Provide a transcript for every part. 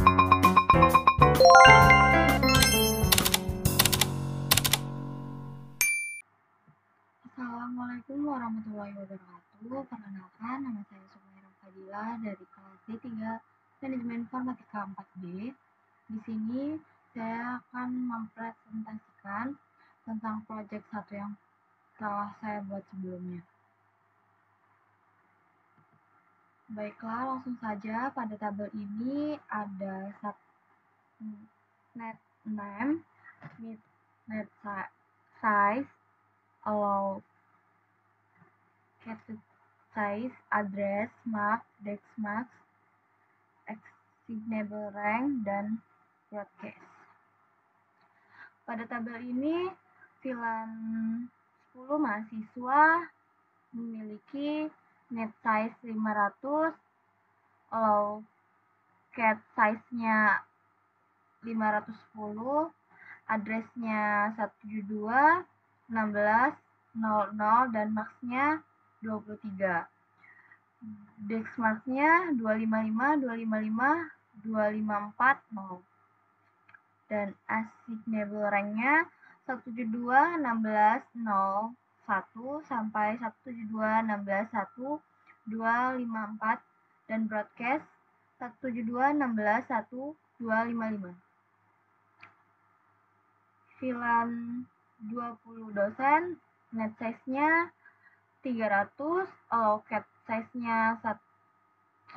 Assalamualaikum warahmatullahi wabarakatuh. Perkenalkan, nama saya Sumaira Fadila dari kelas D3 Manajemen Informatika 4B. Di sini saya akan mempresentasikan tentang proyek 1 yang telah saya buat sebelumnya. Baiklah, langsung saja. Pada tabel ini ada net name, net size, allow category size, address, marks, desk marks, assignable rank, dan broadcast. Pada tabel ini, filan 10 mahasiswa memiliki net size 500, allow cat size-nya 510, address-nya 172, 16, 00, dan marks-nya 23. Desk marks-nya 255, 255, 254, 0. Dan assignable rank-nya 172, 16, 0, 1 sampai 172, 16, 1, 254, dan broadcast 172, 16, 1, 255. Filan 20 dosen, net size-nya 300, allow cat size-nya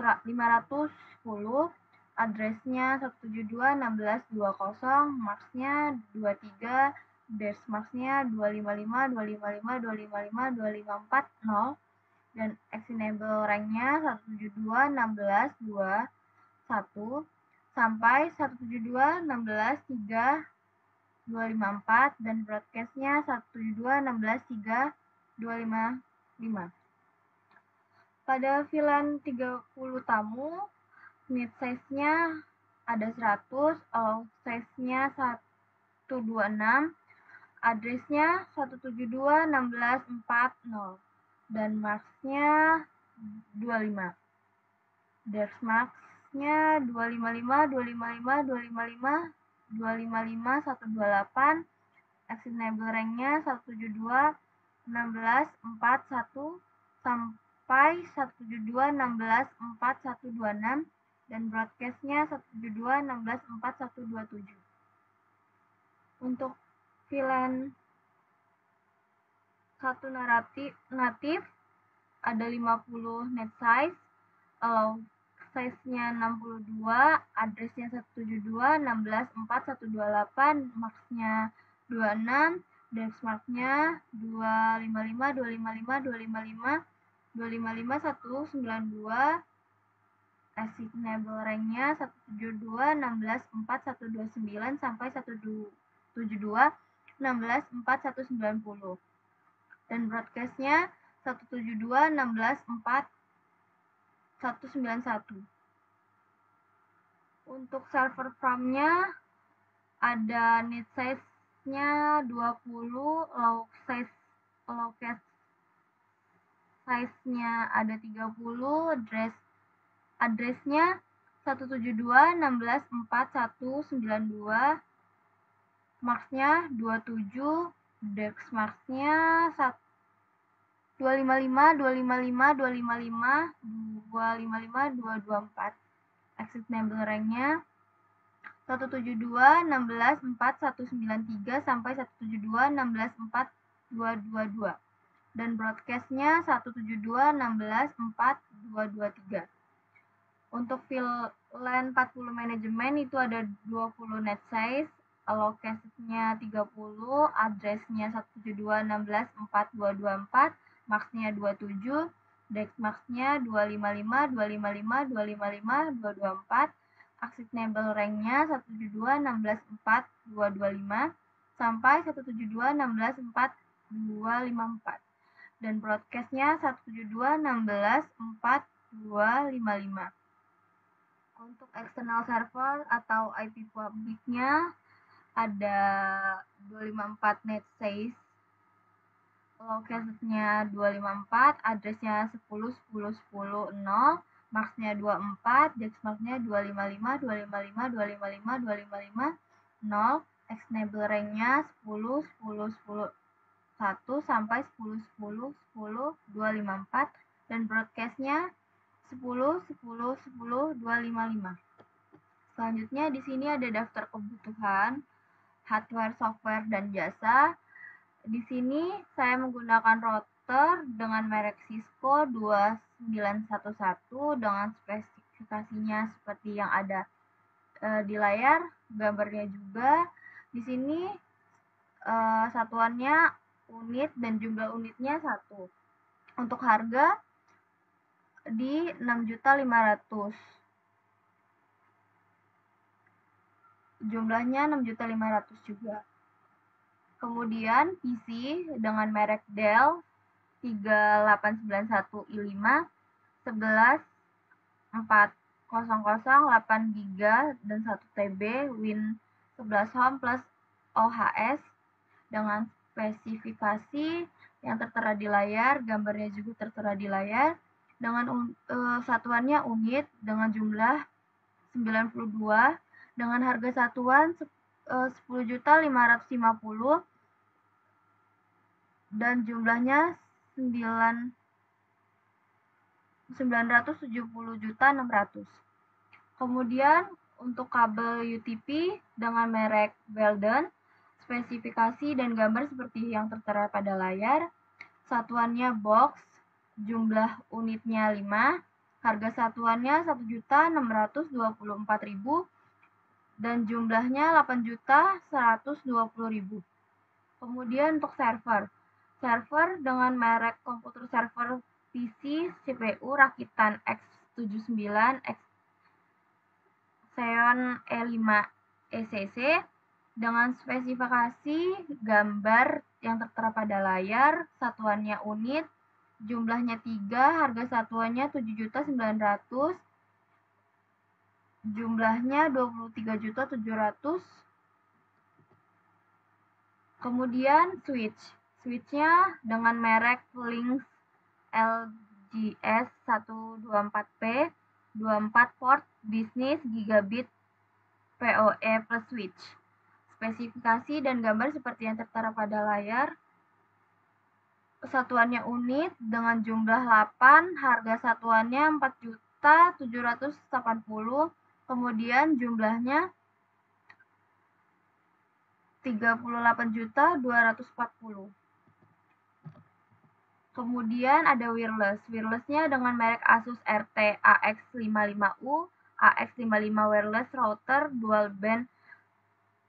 510, address-nya 172, 16, 20, marks-nya 23, desk marks-nya 255, 255, 255, 254, 0, dan assignable rank-nya 172, 16, 2, 1, sampai 172, 16, 3, 254, dan broadcast-nya 172, 16, 3, 255. Pada filan 30 tamu, net size-nya ada 100, allow size-nya 126, address-nya 172, 16, 40, dan marks-nya 25. Desk marks-nya 255, 255, 255, 255, 128, assignable rank-nya 172, 16, 41, sampai 172, 16, 4126, dan broadcast-nya 172, 16, 4127. Untuk filan 1 natif ada 50 net size, allow size-nya 62, address-nya 172, 16, 4, 128, marks-nya 26, desk marks-nya 255, 255, 255, 255, 192, assignable rank-nya 172, 16, 4, 129, sampai 172, 16, 4, 190, dan broadcast-nya 172, 16, 4, 191. Untuk server farm-nya ada net size-nya 20, allow cat size-nya ada 30, address-nya 172, 16, 4, 192, marks-nya 27, desk marks-nya 255, 255, 255, 255, 224. Assignable rank-nya 172, 16, 4, 193, sampai 172, 16, 4, 222. Dan broadcast-nya 172, 16, 4, 223. Untuk filan 40 manajemen itu ada 20 net size, allow cases-nya 30, address-nya 172, 16, 4, 224, marks-nya 27, desk marks-nya 255, 255, 255, 224, assignable rank-nya 172, 16, 4, 225, sampai 172, 16, 4, 254. Dan broadcast-nya 172, 16, 4, 255. Untuk external server atau IP publiknya ada 254 net size, location-nya 254, address-nya 10, 10, 10, 0, marksnya 24, Jaxmarknya 255, 255, 255, 255, 0, Xnable ranknya 10, 10, 10, 1 sampai 10, 10, 10, 254, dan broadcastnya 10, 10, 10, 255. Selanjutnya di sini ada daftar kebutuhan, hardware, software, dan jasa. Di sini saya menggunakan router dengan merek Cisco 2911 dengan spesifikasinya seperti yang ada di layar, gambarnya juga. Di sini satuannya unit dan jumlah unitnya 1. Untuk harga di 6.500.000. Jumlahnya 6.500.000 juga. Kemudian PC dengan merek Dell 3891i5 11 400 8GB dan 1TB Win 11 Home plus OHS dengan spesifikasi yang tertera di layar, gambarnya juga tertera di layar, dengan satuannya unit dengan jumlah 92 dengan harga satuan 10.550.000 dan jumlahnya 970.600. Kemudian untuk kabel UTP dengan merek Belden, spesifikasi dan gambar seperti yang tertera pada layar. Satuannya box, jumlah unitnya 5, harga satuannya 1.624.000 dan jumlahnya 8.120.000. Kemudian untuk server dengan merek komputer server PC CPU rakitan X79 Xeon E5 ECC dengan spesifikasi gambar yang tertera pada layar, satuannya unit, jumlahnya 3, harga satuannya 7.900.000, jumlahnya 23.700.000. Kemudian switchnya dengan merek Lynx LGS 124P 24 port bisnis gigabit PoE plus switch. Spesifikasi dan gambar seperti yang tertera pada layar. Satuannya unit dengan jumlah 8, harga satuannya 4.780.000, kemudian jumlahnya 38.240. Kemudian ada wirelessnya dengan merek Asus RT AX55U, AX55 wireless router dual band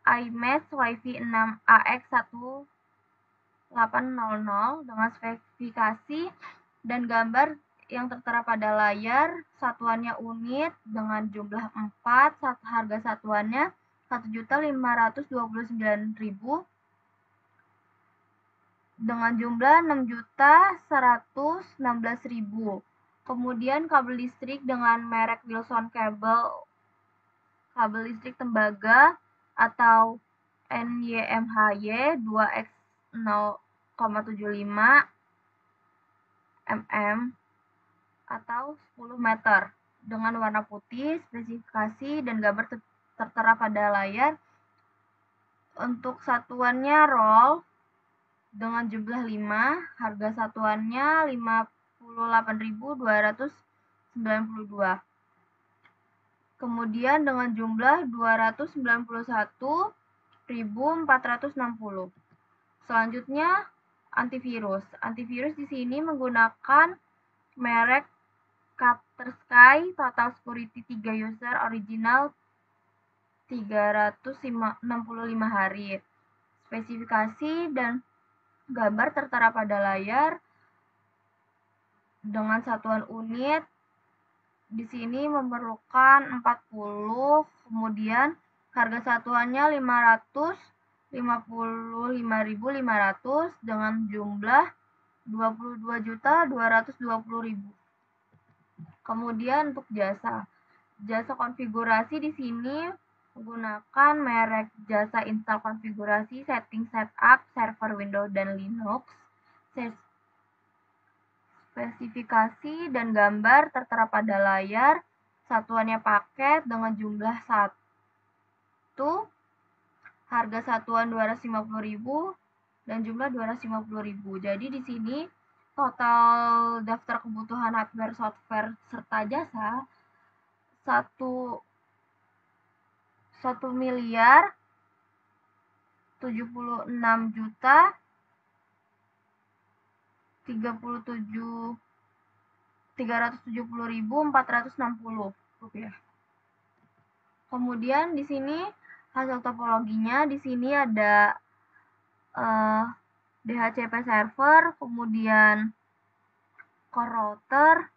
iMesh Wi-Fi 6 AX1800 dengan spesifikasi dan gambar yang tertera pada layar. Satuannya unit dengan jumlah 4, harga satuannya 1.529.000 dengan jumlah 6.116.000. Kemudian kabel listrik dengan merek Wilson kabel listrik tembaga atau NYMHY 2X0,75 mm atau 10 meter dengan warna putih, spesifikasi dan gambar tertera pada layar. Untuk satuannya roll dengan jumlah 5, harga satuannya 58.292. Kemudian dengan jumlah 291.460. Selanjutnya antivirus. Antivirus di sini menggunakan merek Kaspersky Total Security 3 user original 365 hari. Spesifikasi dan gambar tertera pada layar dengan satuan unit. Di sini memerlukan 40, kemudian harga satuannya 555.500 dengan jumlah 22.220.000. Kemudian untuk jasa konfigurasi di sini menggunakan merek jasa install konfigurasi, setting setup, server Windows dan Linux. Spesifikasi dan gambar tertera pada layar. Satuannya paket dengan jumlah 1. Harga satuan 250.000 dan jumlah 250.000. Jadi di sini total daftar kebutuhan hardware, software serta jasa 1.076.370.460 rupiah. Kemudian di sini hasil topologinya, di sini ada DHCP server, kemudian core router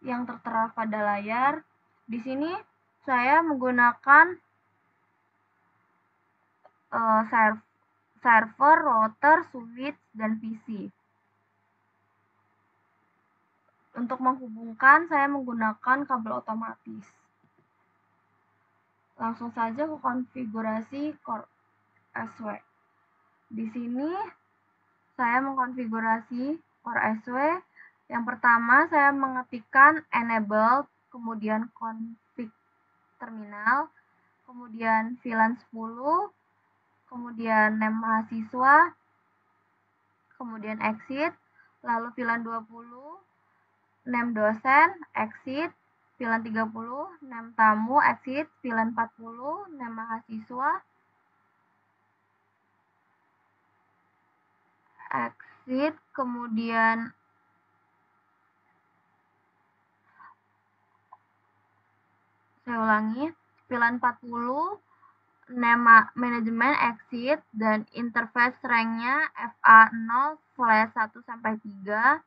yang tertera pada layar. Di sini saya menggunakan server, router, switch, dan PC. Untuk menghubungkan, saya menggunakan kabel otomatis. Langsung saja ke konfigurasi Core SW. Di sini saya mengkonfigurasi Core SW. Yang pertama saya mengetikkan enable, kemudian config terminal, kemudian VLAN 10, kemudian name mahasiswa, kemudian exit, lalu VLAN 20, name dosen, exit, VLAN 30, name tamu, exit, VLAN 40, name mahasiswa, exit, kemudian saya ulangi, VLAN 40, name manajemen, exit, dan interface rank-nya FA0/1-3.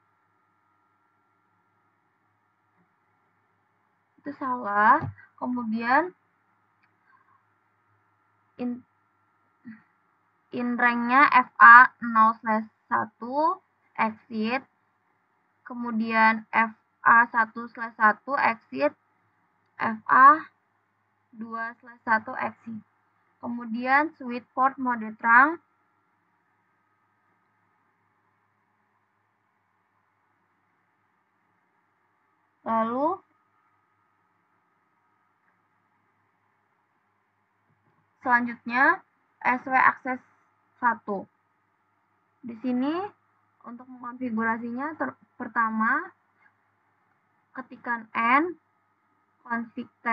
Itu salah. Kemudian in rank-nya FA0/1, exit, kemudian FA1/1, exit, FA2/1, exit. Kemudian switch port mode terang, lalu selanjutnya SW akses 1. Di sini untuk mengkonfigurasinya pertama ketikkan N, config T,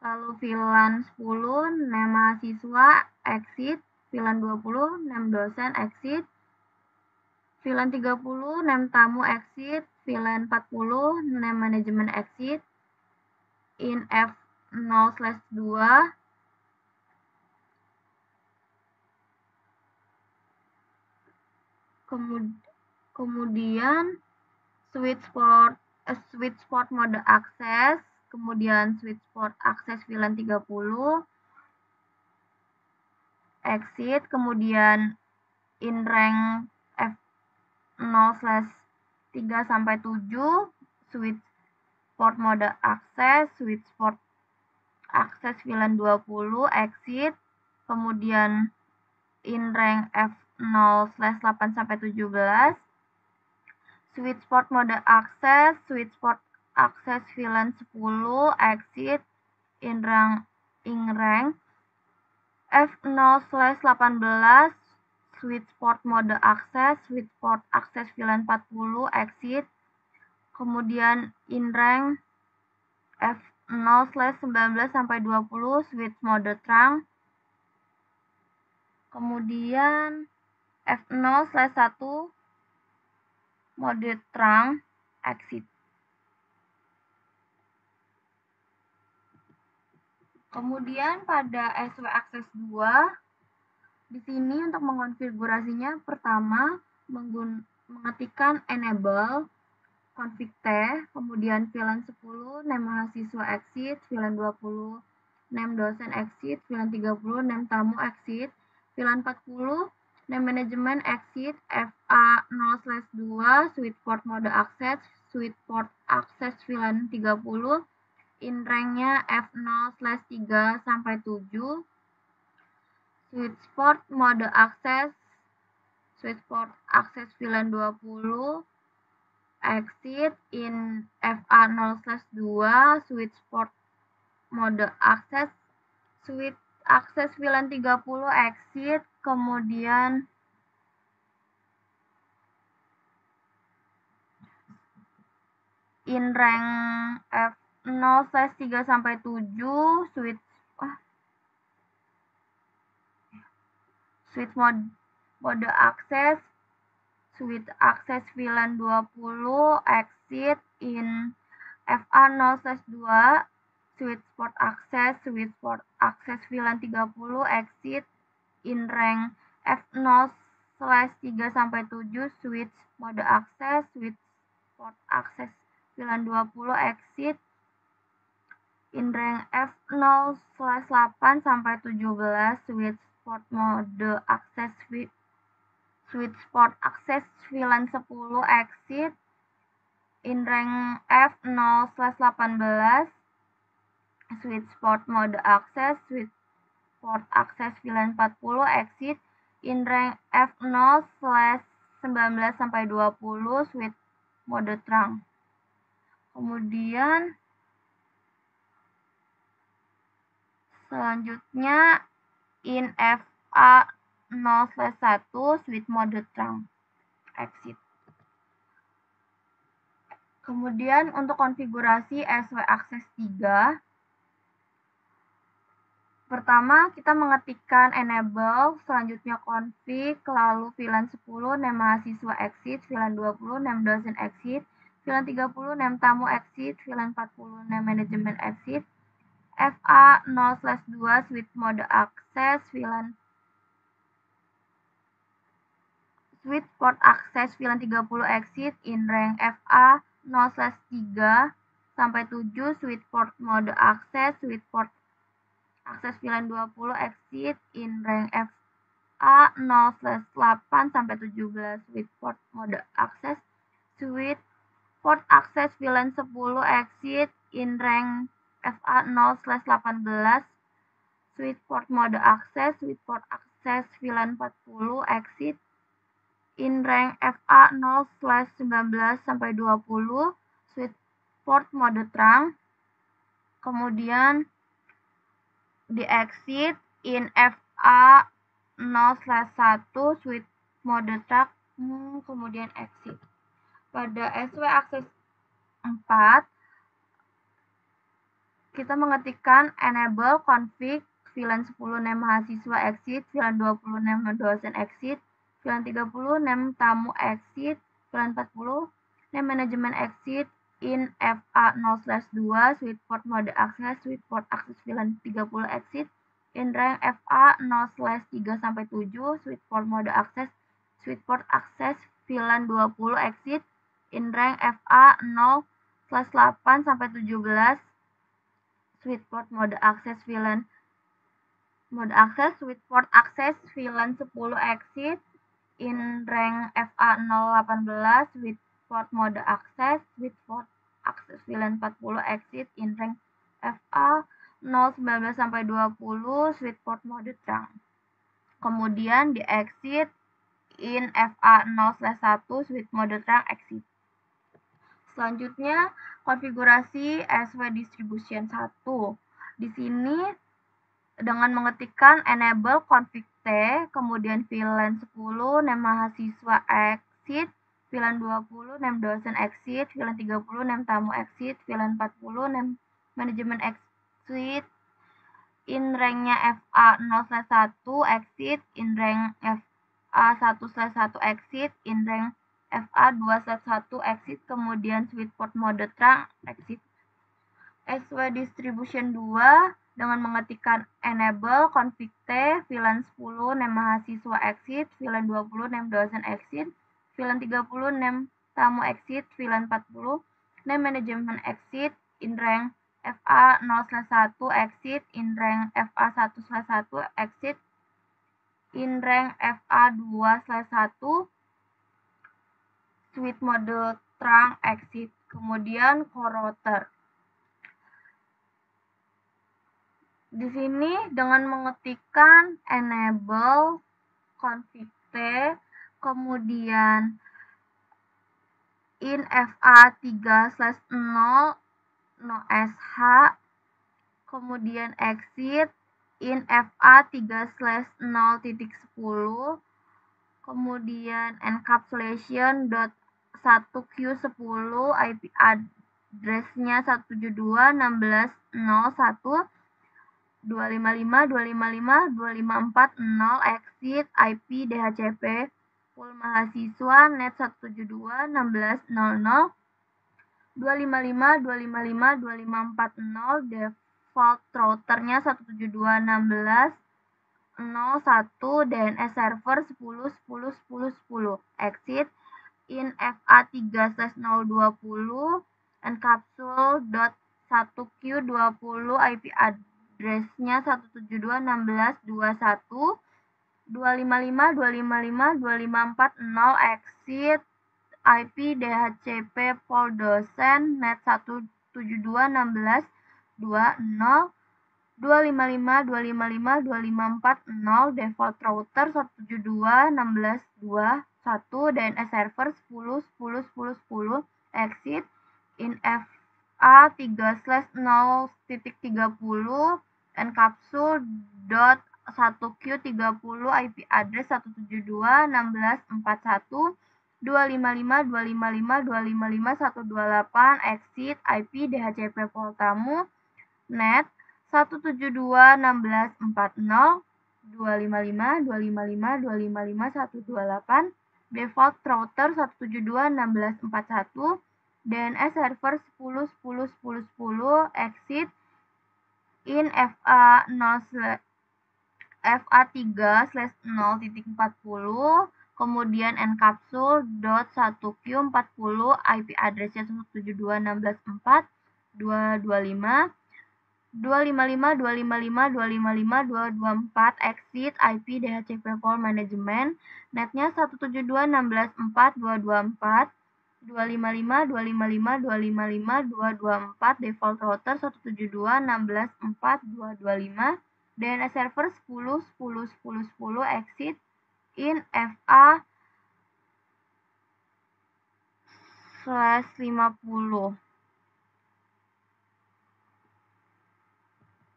lalu VLAN 10, name mahasiswa, exit, VLAN 20, name dosen, exit, VLAN 30, name tamu, exit, VLAN 40, name manajemen, exit, in F0/2, kemudian switch port mode akses, kemudian switch port akses VLAN 30, exit, kemudian in rank F0/3-7, switch port mode akses, switch port akses VLAN 20, exit, kemudian in rank F0/8-17, switch port mode akses, switch port akses VLAN 10, exit, in rank F0/18, switch port mode akses, switch port akses VLAN 40, exit, kemudian in rank F0/19-20, switch mode terang, kemudian F0/1 mode terang, exit. Kemudian pada SW akses 2, di sini untuk mengonfigurasinya pertama mengetikkan enable, config T, kemudian VLAN 10, name mahasiswa, exit, VLAN 20, name dosen, exit, VLAN 30, name tamu, exit, VLAN 40, name manajemen, exit, FA0/2, switch port mode akses, switch port akses VLAN 30, in rank-nya F0/3-7, switch port mode akses, switchport access VLAN 20 exit in FA0/2 switchport mode access switch access VLAN 30 exit, kemudian in rank F0/3 sampai 7 switch mode access switch access VLAN 20 exit in FA0/2 switchport access VLAN 30 exit in rank F0/3 sampai 7 switch mode access switchport access VLAN 20 exit in rank F0/8 sampai 17 switchport mode access switchport access VLAN 10 exit in rank F0/18 switchport mode access switchport access VLAN 40 exit in rank F0/19 sampai 20 switch mode terang. Kemudian selanjutnya in FA0/1 switch mode terang exit. Kemudian untuk konfigurasi SW Access 3, pertama kita mengetikkan enable, selanjutnya config, lalu VLAN 10 name mahasiswa exit, VLAN 20 name dosen exit, VLAN 30 name tamu exit, VLAN 40 name manajemen exit, FA0/2 switch mode access, VLAN switchport access VLAN 30 exit in rank FA0/3 sampai 7 switchport mode access switchport access VLAN 20 exit in rank FA0/8 sampai 17 switchport mode access switchport access VLAN 10 exit in rank FA0/18 switchport mode access switchport access VLAN 40 exit in rank FA0/19 sampai 20 switchport mode terang, kemudian di exit in FA0/1 switch mode terang, kemudian exit. Pada SW Access 4 kita mengetikkan enable config VLAN 10 name mahasiswa exit, VLAN 20 name dosen exit, VLAN 30 name tamu exit, VLAN 40 name manajemen exit in FA0/2 switchport mode access switchport access VLAN 30 exit in rank FA0/3 sampai 7 switchport mode access switchport access VLAN 20 exit in rank FA0/8 sampai 17 switchport mode access VLAN switchport access VLAN 10 exit in rank FA0/18 switchport mode access switchport access VLAN 40 exit in rank FA0/19 sampai 20 switchport mode terang. Kemudian di exit in FA0/1 switch mode terang exit. Selanjutnya konfigurasi SW Distribution 1. Di sini dengan mengetikkan enable config T, kemudian VLAN 10 name mahasiswa exit, VLAN 20 name dosen exit, VLAN 30 name tamu exit, VLAN 40 name manajemen exit, in ranknya FA0/1 exit, in rank FA1/1 exit, in rank FA2/1 exit, kemudian switchport mode terang exit. SW Distribution 2 dengan mengetikkan enable config T, VLAN 10 name mahasiswa exit, VLAN 20 name dosen exit, VLAN 30 name tamu exit, VLAN 40 name manajemen exit, in rank FA0/1 exit, in rank FA1/1 exit, in rank FA2/1 switch mode terang exit. Kemudian core router. Di sini dengan mengetikkan enable config T, kemudian infa3/0 no sh, kemudian exit infa3/0.10, kemudian encapsulation .1q10 IP address-nya 172.16.01 255.255.254.0 exit IP DHCP pool mahasiswa net 172.16.00 255.255.2540 default routernya 172.16.01 DNS server 10.10.10.10 exit infa3/020 encapsule.1q20 IP address-nya 172.16.21 255.255.2540 exit IP DHCP pool dosen net 172.16.20 255.255.2540 default router 172.16.21 DNS server 10.10.10.10 exit infa3/0.30 encapsule.1q30 IP address 172.16.41 255.255.255.128 exit IP DHCP pool tamu net 172.16.40 255.255.255.128 default router 172.16.41 DNS server 10.10.10.10 exit infa3/0.40 kemudian encapsule.1q40 IP address-nya 172.16.4 225 255.255.255.224 exit IP DHCP pool management netnya 172.16.4.224 255.255.255.224 default router 172.16.4.225 DNS server 10.10.10.10 exit infa/50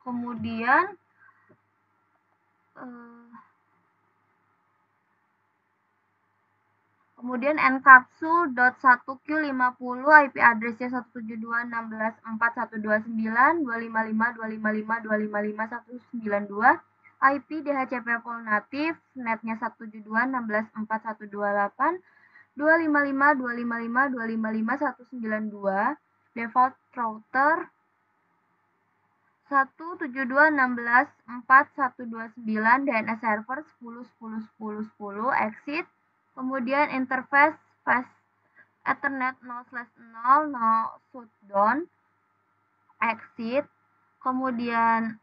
kemudian encapsule.1q50 IP address-nya 172.16.4.129 255.255.255.192 IP DHCP pool native netnya 172.16.4.128 255.255.255.192 default router 172.16.4.129 DNS server 10.10.10.10 exit kemudian interface fast ethernet 0/0 no shutdown exit kemudian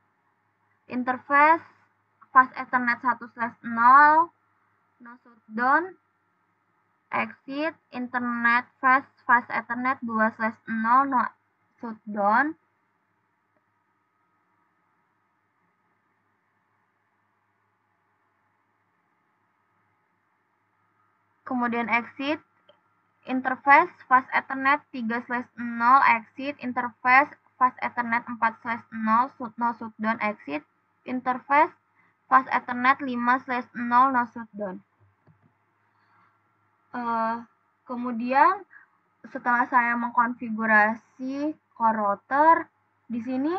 interface fast ethernet 1/0 no shutdown exit internet fast ethernet 2/0 no shutdown kemudian exit interface fast ethernet 3/0 exit interface fast ethernet 4/0 no shutdown exit interface fast ethernet 5/0 no shutdown. Kemudian setelah saya mengkonfigurasi core router, di sini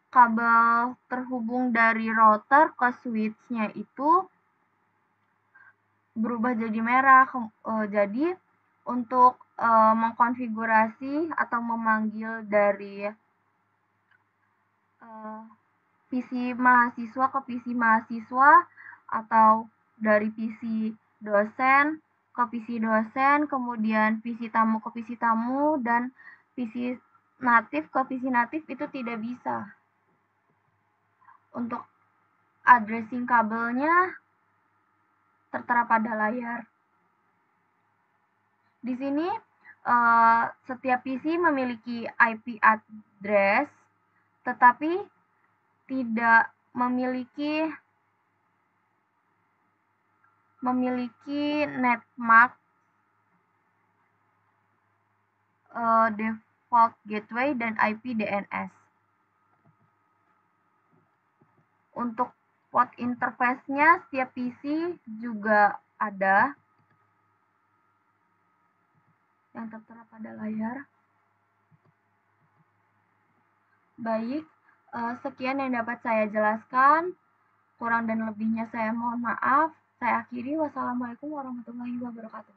kabel terhubung dari router ke switch-nya itu berubah jadi merah. Jadi untuk mengkonfigurasi atau memanggil dari PC mahasiswa ke PC mahasiswa atau dari PC dosen ke PC dosen, kemudian PC tamu ke PC tamu, dan PC natif ke PC natif itu tidak bisa. Untuk addressing kabelnya tertera pada layar. Di sini setiap PC memiliki IP address, tetapi tidak memiliki memiliki netmark, default gateway, dan IP DNS. Untuk port interface-nya setiap PC juga ada yang tertera pada layar. Baik, sekian yang dapat saya jelaskan. Kurang dan lebihnya saya mohon maaf. Saya akhiri. Wassalamualaikum warahmatullahi wabarakatuh.